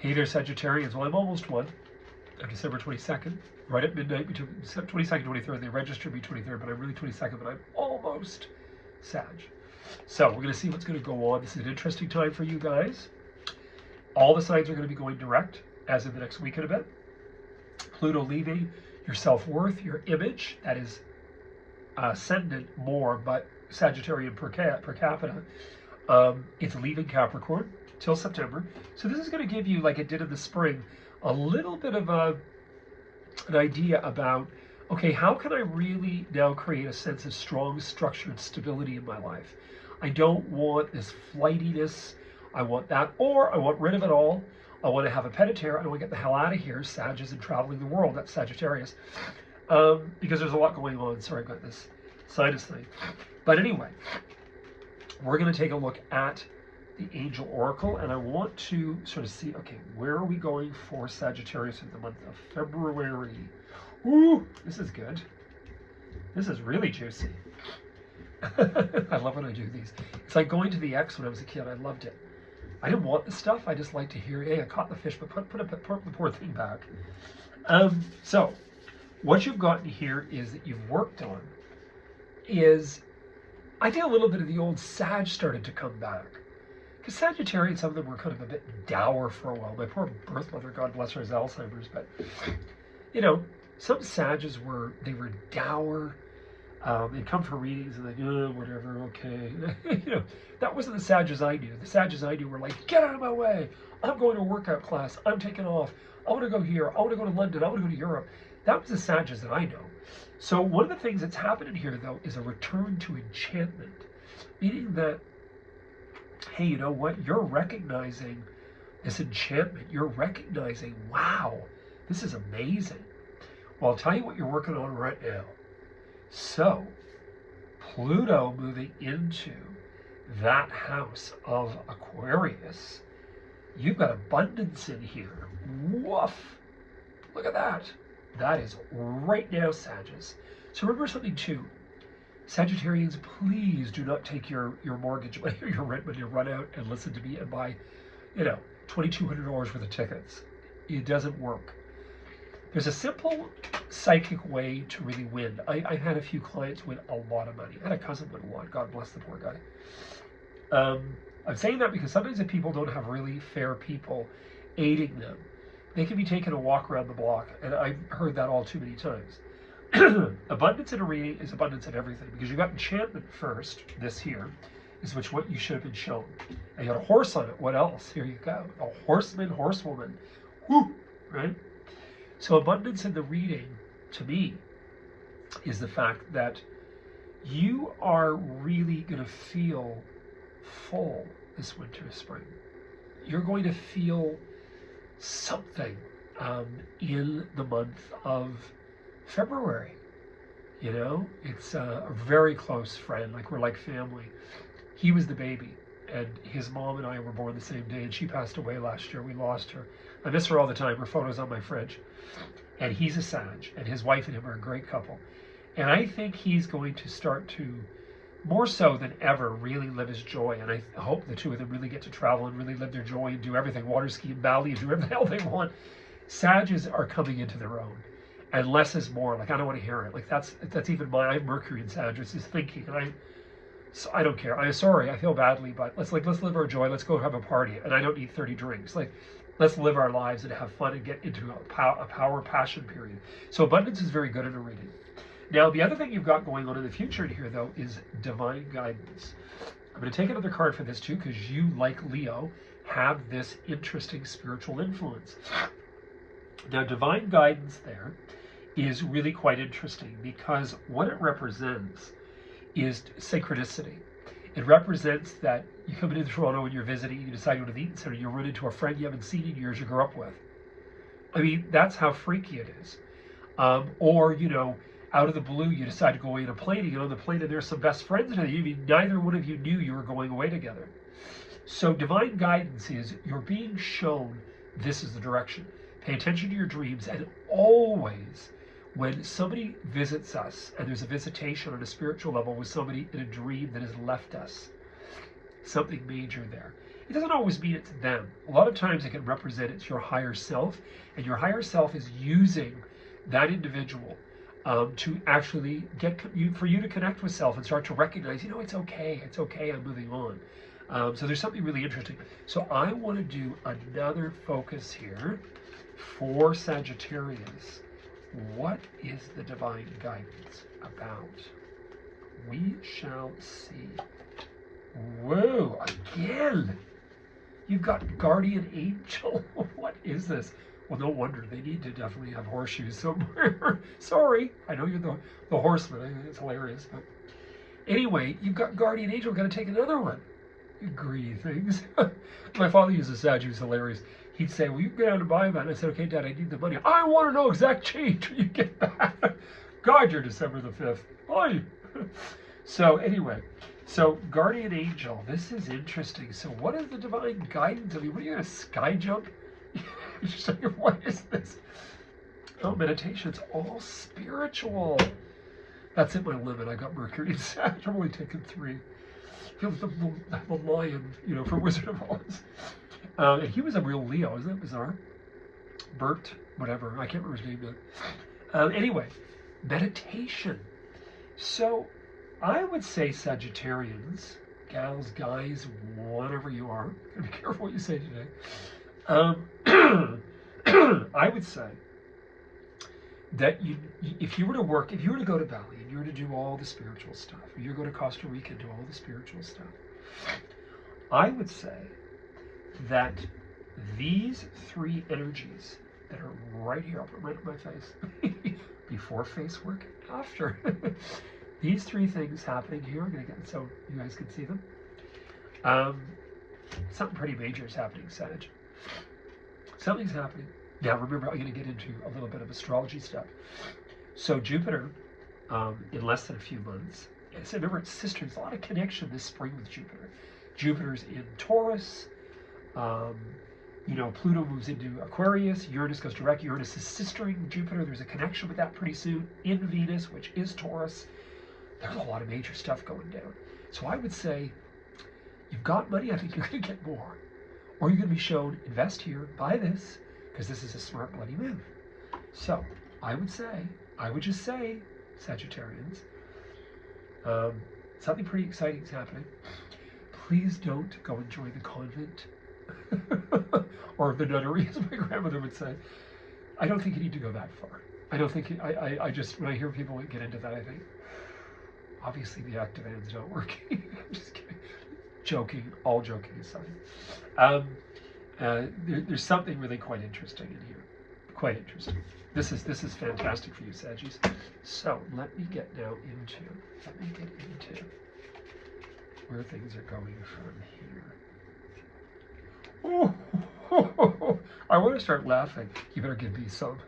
Hey there, Sagittarians. Well, I'm almost one. On December 22nd, right at midnight, between 22nd and 23rd. They registered me 23rd, but I'm really 22nd, but I'm almost Sag. So we're going to see what's going to go on. This is an interesting time for you guys. All the signs are going to be going direct, as in the next week and a bit. Pluto leaving your self-worth, your image, that is ascendant more, but Sagittarian per capita. It's leaving Capricorn till September. So this is going to give you, like it did in the spring, a little bit of an idea about, okay, how can I really now create a sense of strong structure and stability in my life? I don't want this flightiness. I want that, or I want rid of it all. I want to have a pied a terre. I want to get the hell out of here. Sag is in traveling the world. That's Sagittarius. Because there's a lot going on. Sorry, I've got this sinus thing. But anyway, we're going to take a look at the Angel Oracle, and I want to sort of see, okay, where are we going for Sagittarius in the month of February? Ooh, this is good. This is really juicy. I love when I do these. It's like going to the X when I was a kid. I loved it. I didn't want the stuff. I just like to hear, hey, I caught the fish, but put the poor thing back. So what you've gotten here is that you've worked on is, I think a little bit of the old Sag started to come back. Because Sagittarians, some of them were kind of a bit dour for a while. My poor birth mother, God bless her, has Alzheimer's. But, you know, some Sages were dour. They'd come for readings and they'd, oh, whatever, okay. You know, that wasn't the Sages I knew. The Sages I knew were like, get out of my way. I'm going to a workout class. I'm taking off. I want to go here. I want to go to London. I want to go to Europe. That was the Sages that I know. So one of the things that's happening here, though, is a return to enchantment. Meaning that, hey, you know what? You're recognizing this enchantment. You're recognizing, wow, this is amazing. Well, I'll tell you what you're working on right now. So, Pluto moving into that house of Aquarius, you've got abundance in here. Woof! Look at that. That is right now, Sagittarius. So remember something too. Sagittarians, please do not take your mortgage money or your rent money and run out and listen to me and buy, you know, $2,200 worth of tickets. It doesn't work. There's a simple psychic way to really win. I've had a few clients win a lot of money. I had a cousin win a lot. God bless the poor guy. I'm saying that because sometimes if people don't have really fair people aiding them, they can be taking a walk around the block. And I've heard that all too many times. Abundance in a reading is abundance in everything, because you got enchantment first. This here is what you should have been shown. And you got a horse on it. What else? Here you go. A horseman, horsewoman. Woo! Right? So abundance in the reading, to me, is the fact that you are really going to feel full this winter, spring. You're going to feel something in the month of February. You know, it's a very close friend, like we're like family. He was the baby, and his mom and I were born the same day, and she passed away last year. We lost her. I miss her all the time. Her photo's on my fridge. And he's a Sag, and his wife and him are a great couple. And I think he's going to start to, more so than ever, really live his joy. And I hope the two of them really get to travel and really live their joy and do everything, water ski and Bali, and do whatever the hell they want. Sages are coming into their own. And less is more. Like, I don't want to hear it. Like, that's even I have Mercury in Sagittarius is thinking, and I don't care. I'm sorry, I feel badly, but let's live our joy. Let's go have a party. And I don't need 30 drinks. Like, let's live our lives and have fun and get into a power passion period. So abundance is very good in a reading. Now, the other thing you've got going on in the future in here, though, is divine guidance. I'm going to take another card for this, too, because you, like Leo, have this interesting spiritual influence. Now, divine guidance there is really quite interesting, because what it represents is synchronicity. It represents that you come into Toronto and you're visiting, you decide to go to the Eaton Center, you run into a friend you haven't seen in years you grew up with. I mean, that's how freaky it is. Or, you know, out of the blue, you decide to go away on a plane, you get on the plane and there's some best friends in it. You mean, neither one of you knew you were going away together. So divine guidance is you're being shown this is the direction. Pay attention to your dreams, and always when somebody visits us and there's a visitation on a spiritual level with somebody in a dream that has left us, something major there. it doesn't always mean it's them. A lot of times it can represent it's your higher self, and your higher self is using that individual to actually for you to connect with self and start to recognize, it's okay, I'm moving on. So there's something really interesting. So I want to do another focus here for Sagittarius. What is the divine guidance about? We shall see. Whoa, again! You've got guardian angel. What is this? Well, no wonder. They need to definitely have horseshoes somewhere. Sorry. I know you're the horseman. I think it's hilarious. But anyway, you've got guardian angel. We've got to take another one. You greedy things. My father used a Sag. He was hilarious. He'd say, well, you can go down to buy that. And I said, okay, Dad, I need the money. I want to know exact change when you get back. God, you're December the 5th. Oy. So anyway, so guardian angel, this is interesting. So what is the divine guidance? I mean, what are you going to sky jump? Just like, what is this? Oh, meditation's all spiritual. That's at my limit. I got Mercury and Sag. I'm only taking 3. I feel like the lion, from Wizard of Oz. And he was a real Leo. Isn't that bizarre? Bert, whatever. I can't remember his name yet. Anyway, meditation. So I would say Sagittarians, gals, guys, whatever you are, be careful what you say today. I would say that if you were to go to Bali and you were to do all the spiritual stuff, or you go to Costa Rica and do all the spiritual stuff, I would say that these 3 energies that are right here, I'll put right on my face, before face work, after. These 3 things happening here, I'm going to get so you guys can see them. Something pretty major is happening, Sag. Something's happening. Now remember, I'm going to get into a little bit of astrology stuff. So Jupiter, in less than a few months, so remember it's sister, there's a lot of connection this spring with Jupiter. Jupiter's in Taurus. Pluto moves into Aquarius. Uranus goes direct. Uranus is sistering Jupiter. There's a connection with that pretty soon. In Venus, which is Taurus. There's a lot of major stuff going down. So I would say, you've got money, I think you're going to get more. Or you're going to be shown, invest here, buy this, because this is a smart, bloody move. So I would just say, Sagittarians, something pretty exciting is happening. Please don't go and join the convent or the nunnery, as my grandmother would say. I don't think you need to go that far. I don't think, I just, when I hear people get into that, I think, obviously the Activans don't work. I'm just kidding. Joking, all joking aside. There's something really quite interesting in here. Quite interesting. This is fantastic for you, Saggies. So let me get into where things are going from here. Oh, I want to start laughing. You better give me some.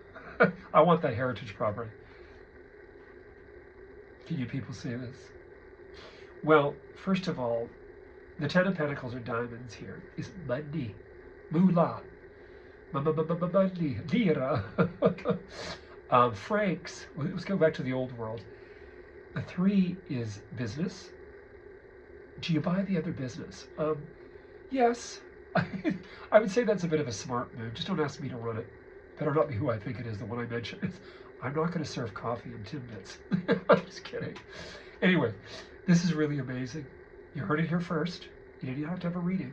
I want that heritage property. Can you people see this? Well, first of all, the 10 of Pentacles or diamonds here is money, moolah, money, lira, francs. Let's go back to the old world. The 3 is business. Do you buy the other business? Yes. I would say that's a bit of a smart move. Just don't ask me to run it. Better not be who I think it is, the one I mentioned. I'm not going to serve coffee and Timbits. I'm just kidding. Anyway, this is really amazing. You heard it here first. You didn't have to have a reading.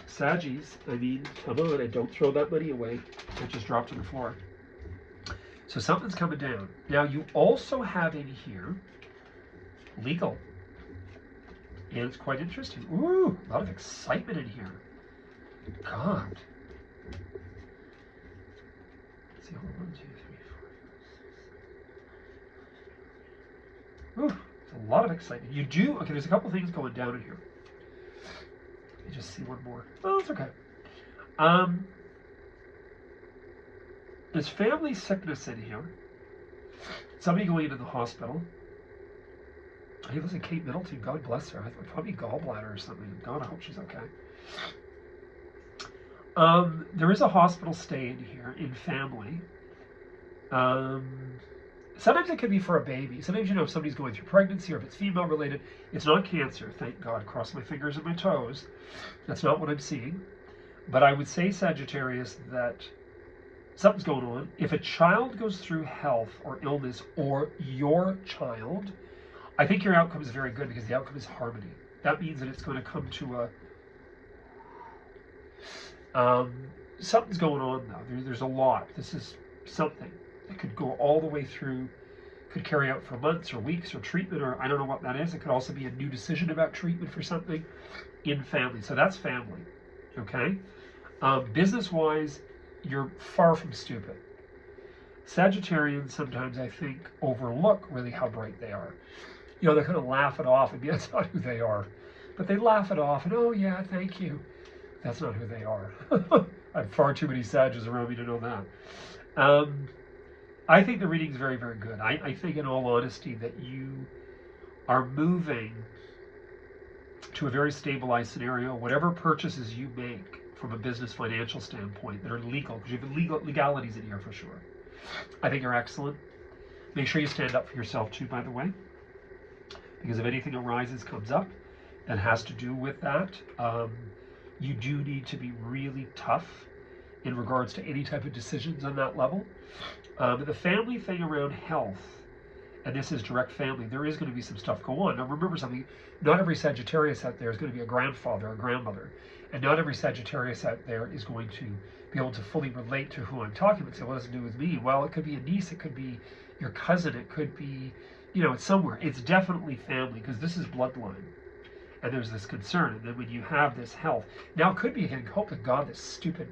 Saggies, I mean, come on, and don't throw that money away. It just dropped to the floor. So something's coming down. Now, you also have in here legal. And it's quite interesting. Ooh, a lot of excitement in here. God. Let's see, hold on, 1, 2, 3, 4, 5, 6. Ooh, there's a lot of excitement. You do, okay, there's a couple things going down in here. Let me just see one more. Oh, it's okay. There's family sickness in here. Somebody going into the hospital. Hey, listen, Kate Middleton, God bless her. I thought probably gallbladder or something. God, I hope she's okay. There is a hospital stay in here in family. Sometimes it could be for a baby. Sometimes, if somebody's going through pregnancy or if it's female related, it's not cancer. Thank God. Cross my fingers and my toes. That's not what I'm seeing. But I would say, Sagittarius, that something's going on. If a child goes through health or illness, or your child, I think your outcome is very good because the outcome is harmony. That means that it's going to come to a... something's going on now. There's a lot. This is something. It could go all the way through, could carry out for months or weeks or treatment, or I don't know what that is. It could also be a new decision about treatment for something in family. So that's family, okay? Business-wise, you're far from stupid. Sagittarians sometimes, I think, overlook really how bright they are. They kind of laugh it off, and that's not who they are. But they laugh it off, and oh yeah, thank you. That's not who they are. I have far too many Sages around me to know that. I think the reading is very, very good. I think, in all honesty, that you are moving to a very stabilized scenario. Whatever purchases you make from a business financial standpoint that are legal, because you have legalities in here for sure. I think you're excellent. Make sure you stand up for yourself too, by the way, because if anything arises, comes up, that has to do with that, you do need to be really tough in regards to any type of decisions on that level. But the family thing around health, and this is direct family, there is going to be some stuff go on. Now remember something, not every Sagittarius out there is going to be a grandfather or grandmother, and not every Sagittarius out there is going to be able to fully relate to who I'm talking about. So what does it do with me? Well, it could be a niece, it could be your cousin, it could be, it's somewhere. It's definitely family, because this is bloodline. And there's this concern. And then when you have this health, now it could be, again, hope to God, this stupid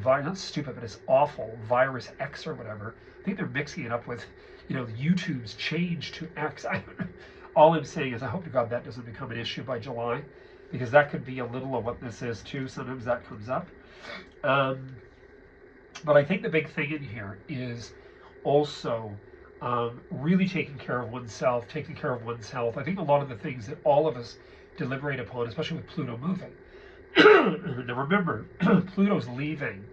not stupid, but it's awful virus X or whatever. I think they're mixing it up with, YouTube's change to X. All I'm saying is I hope to God that doesn't become an issue by July, because that could be a little of what this is too. Sometimes that comes up. But I think the big thing in here is also really taking care of oneself, taking care of one's health. I think a lot of the things that all of us deliberate upon, especially with Pluto moving. Now remember, Pluto's leaving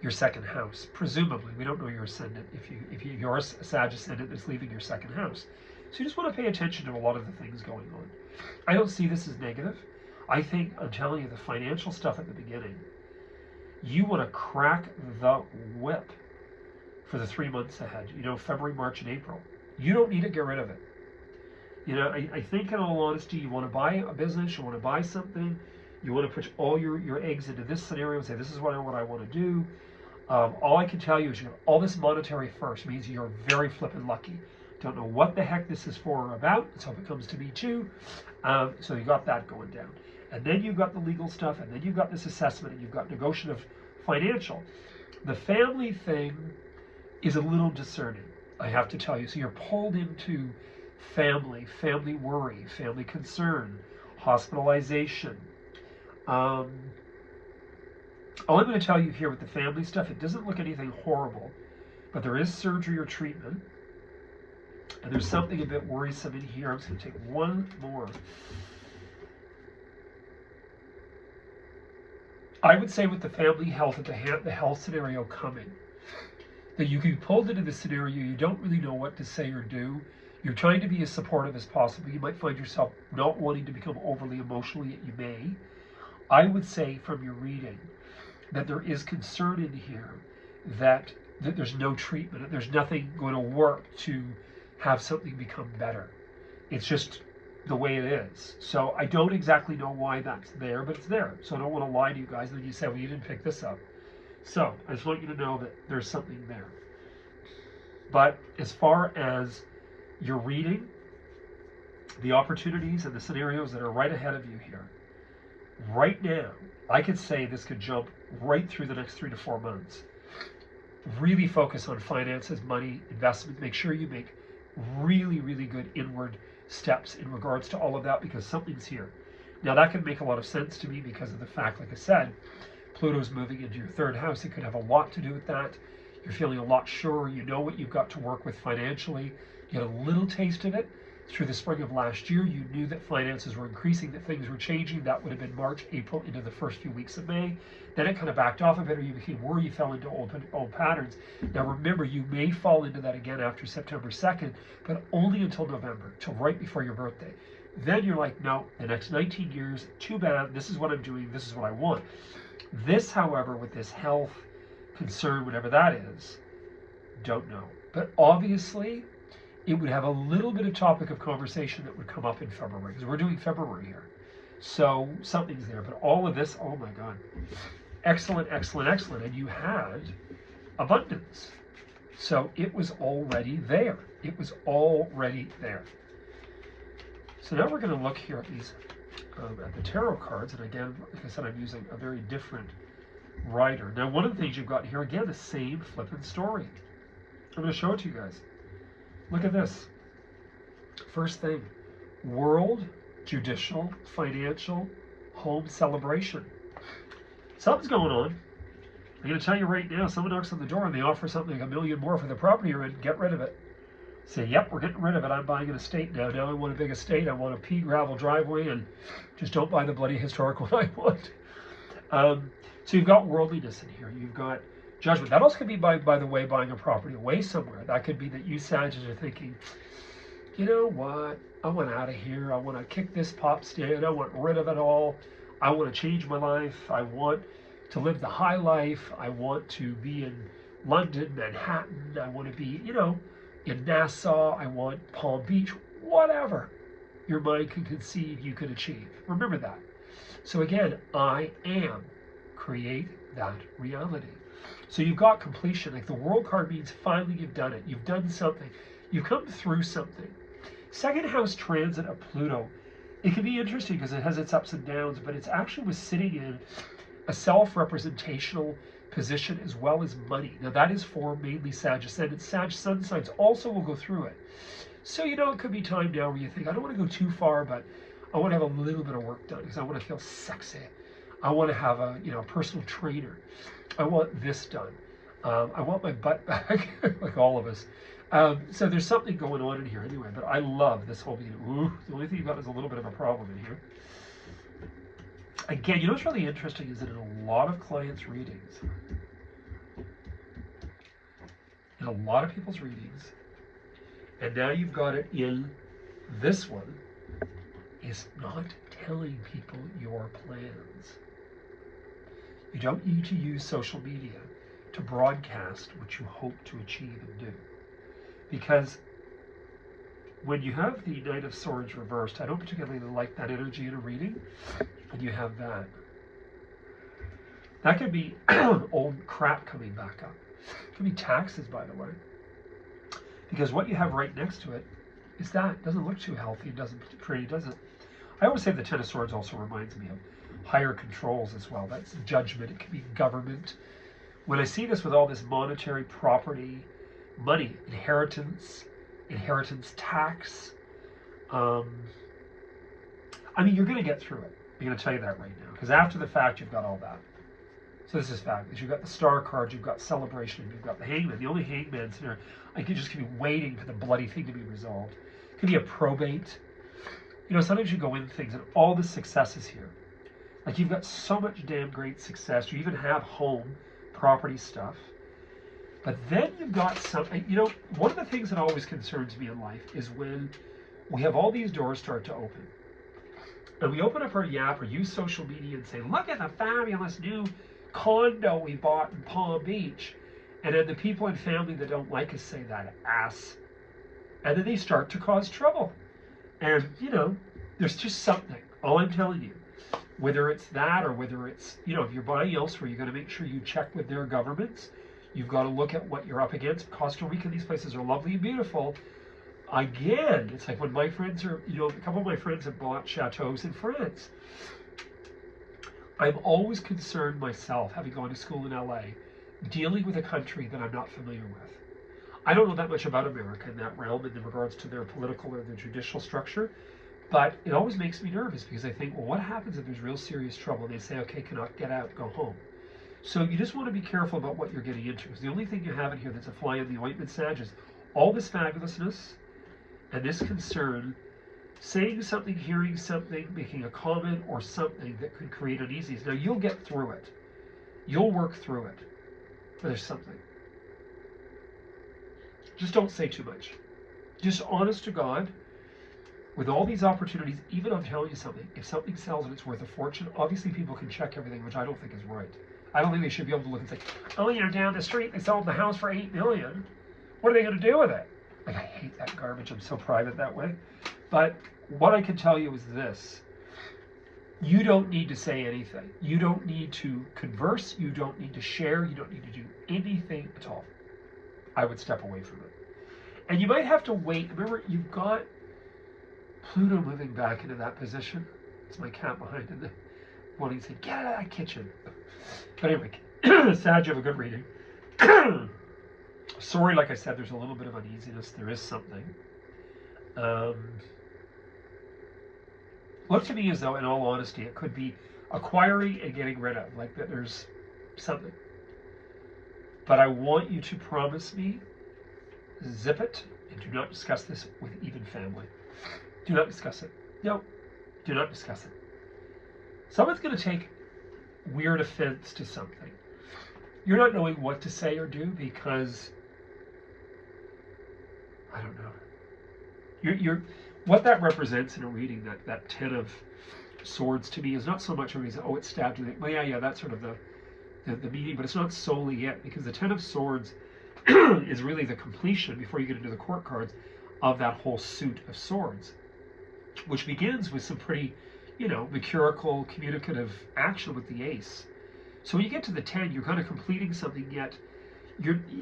your second house. Presumably, we don't know your ascendant. If you're a Sag ascendant that's leaving your second house, so you just want to pay attention to a lot of the things going on. I don't see this as negative. I think, I'm telling you, the financial stuff at the beginning, you want to crack the whip for the 3 months ahead. February, March, and April. You don't need to get rid of it. I think, in all honesty, you want to buy a business, you want to buy something, you want to put all your eggs into this scenario and say, this is what I want to do. All I can tell you is you have all this monetary first, means you're very flippin' lucky. Don't know what the heck this is for or about. Let's hope it comes to me too. So you got that going down. And then you've got the legal stuff, and then you've got this assessment, and you've got negotiation of financial. The family thing is a little discerning, I have to tell you. So you're pulled into family worry, family concern, hospitalization. All I'm going to tell you here with the family stuff, it doesn't look anything horrible, but there is surgery or treatment, and there's something a bit worrisome in here. I'm just going to take one more. I would say with the family health, at the health scenario coming, that you can be pulled into the scenario, you don't really know what to say or do. You're trying to be as supportive as possible. You might find yourself not wanting to become overly emotional, yet you may. I would say from your reading that there is concern in here that there's no treatment, that there's nothing going to work to have something become better. It's just the way it is. So I don't exactly know why that's there, but it's there. So I don't want to lie to you guys and then you say, well, you didn't pick this up. So I just want you to know that there's something there. But as far as your reading, the opportunities and the scenarios that are right ahead of you here, right now, I could say this could jump right through the next 3 to 4 months. Really focus on finances, money, investment. Make sure you make really, really good inward steps in regards to all of that, because something's here. Now that can make a lot of sense to me because of the fact, like I said, Pluto's moving into your third house. It could have a lot to do with that. You're feeling a lot surer. You know what you've got to work with financially. You get a little taste of it, through the spring of last year, you knew that finances were increasing, that things were changing. That would have been March, April, into the first few weeks of May. Then it kind of backed off a bit, or you became worried, you fell into old patterns. Now remember, you may fall into that again after September 2nd, but only until November, till right before your birthday. Then you're like, no, the next 19 years, too bad, this is what I'm doing, this is what I want. This, however, with this health concern, whatever that is, don't know. But obviously, it would have a little bit of topic of conversation that would come up in February, because we're doing February here. So something's there. But all of this, oh my God. Excellent, excellent, excellent. And you had abundance. So it was already there. It was already there. So now we're going to look here at these, at the tarot cards. And again, like I said, I'm using a very different writer. Now, one of the things you've got here, again, the same flippant story. I'm going to show it to you guys. Look at this. First thing, world, judicial, financial, home celebration. Something's going on. I'm going to tell you right now, someone knocks on the door and they offer something like $1 million more for the property you're in, get rid of it. Say, yep, we're getting rid of it. I'm buying an estate now. Now I want a big estate. I want a pea gravel driveway, and just don't buy the bloody historic one I want. So you've got worldliness in here. You've got judgment. That also could be, by the way, buying a property away somewhere. That could be that you Sagittarius are thinking, you know what? I want out of here. I want to kick this pop stand. I want rid of it all. I want to change my life. I want to live the high life. I want to be in London, Manhattan. I want to be, in Nassau. I want Palm Beach. Whatever your mind can conceive, you can achieve. Remember that. So again, I am. Create that reality. So you've got completion. Like the world card means finally you've done it. You've done something. You've come through something. Second house transit of Pluto. It can be interesting because it has its ups and downs, but it's actually was sitting in a self-representational position as well as money. Now that is for mainly Sag Ascendant. Sag Sun signs also will go through it. So it could be time now where you think, I don't want to go too far, but I want to have a little bit of work done because I want to feel sexy. I want to have a personal trainer. I want this done. I want my butt back, like all of us. So there's something going on in here anyway, but I love this whole video. Ooh, the only thing you've got is a little bit of a problem in here. Again, what's really interesting is that in a lot of clients' readings, in a lot of people's readings, and now you've got it in this one, is not telling people your plans. You don't need to use social media to broadcast what you hope to achieve and do. Because when you have the Knight of Swords reversed, I don't particularly like that energy in a reading, and you have that. That could be old crap coming back up. It could be taxes, by the way. Because what you have right next to it is that. It doesn't look too healthy. It doesn't pretty, does it? I always say the Ten of Swords also reminds me of higher controls as well. That's judgment. It could be government. When I see this with all this monetary property, money, inheritance tax, you're going to get through it. I'm going to tell you that right now. Because after the fact, you've got all that. So this is fabulous. You've got the Star card, you've got celebration, you've got the Hangman. The only Hangman scenario, I could just be waiting for the bloody thing to be resolved. It could be a probate. Sometimes you go in things and all the success is here. Like you've got so much damn great success. You even have home, property stuff. But then you've got something, one of the things that always concerns me in life is when we have all these doors start to open. And we open up our yap or use social media and say, look at the fabulous new condo we bought in Palm Beach. And then the people and family that don't like us say that, ass. And then they start to cause trouble. And, there's just something. All I'm telling you, whether it's that or whether it's, if you're buying elsewhere, you got to make sure you check with their governments. You've got to look at what you're up against. Costa Rica, these places are lovely and beautiful. Again, it's like when my friends are, a couple of my friends have bought chateaus in France. I'm always concerned myself, having gone to school in LA, dealing with a country that I'm not familiar with. I don't know that much about America in that realm in regards to their political or their judicial structure, but it always makes me nervous because I think, well, what happens if there's real serious trouble? And they say, okay, cannot get out, go home. So you just want to be careful about what you're getting into. Because the only thing you have in here that's a fly in the ointment, Sag, is all this fabulousness, and this concern, saying something, hearing something, making a comment or something that could create uneasiness. Now, you'll get through it. You'll work through it. But there's something. Just don't say too much. Just honest to God, with all these opportunities, even I'm telling you something, if something sells and it's worth a fortune, obviously people can check everything, which I don't think is right. I don't think they should be able to look and say, oh, you know, down the street, they sold the house for $8 million. What are they going to do with it? Like, I hate that garbage. I'm so private that way. But what I can tell you is this. You don't need to say anything. You don't need to converse. You don't need to share. You don't need to do anything at all. I would step away from it. And you might have to wait. Remember, you've got Pluto moving back into that position. It's my cat behind in the morning saying, get out of that kitchen. But anyway, Sag, you have a good reading. Sorry, like I said, there's a little bit of uneasiness. There is something. Look to me as though, in all honesty, it could be acquiring and getting rid of. Like that there's something. But I want you to promise me, zip it, and do not discuss this with even family. Do not discuss it. No, do not discuss it. Someone's going to take weird offense to something. You're not knowing what to say or do because, I don't know. You're what that represents in a reading, that 10 of Swords to me is not so much a reason, oh, it stabbed you. Well, yeah, that's sort of the meaning, but it's not solely it, because the 10 of Swords is really the completion, before you get into the court cards, of that whole suit of swords, which begins with some pretty, mercurial, communicative action with the ace. So when you get to the 10, you're kind of completing something, yet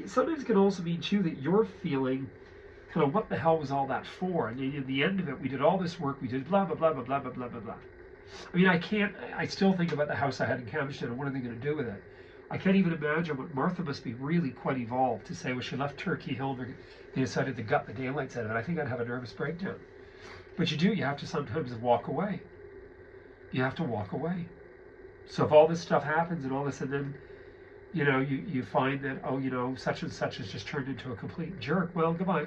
sometimes it can also mean, too, that you're feeling kind of what the hell was all that for? And in the end of it, we did all this work, we did blah, blah, blah, blah, blah, blah, blah, blah, blah. I mean, I still think about the house I had in Campbellton and what are they going to do with it? I can't even imagine what Martha must be really quite evolved to say, well, she left Turkey Hill, they decided to gut the daylights out of it. I think I'd have a nervous breakdown. But you have to sometimes walk away. You have to walk away. So if all this stuff happens and all this, and then, you find that, such and such has just turned into a complete jerk, well, goodbye.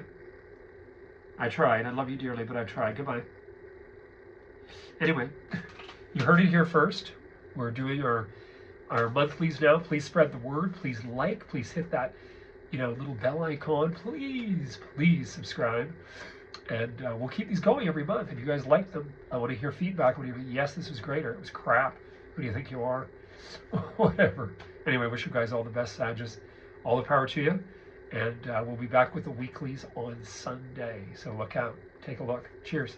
I tried. I love you dearly, but I tried. Goodbye. Anyway, you heard it here first. We're doing our monthlies now. Please spread the word. Please like. Please hit that, little bell icon. Please subscribe. And we'll keep these going every month. If you guys like them, I want to hear feedback. Yes, this was great, or it was crap. Who do you think you are? Whatever. Anyway, wish you guys all the best, Sages. All the power to you. And we'll be back with the weeklies on Sunday. So look out. Take a look. Cheers.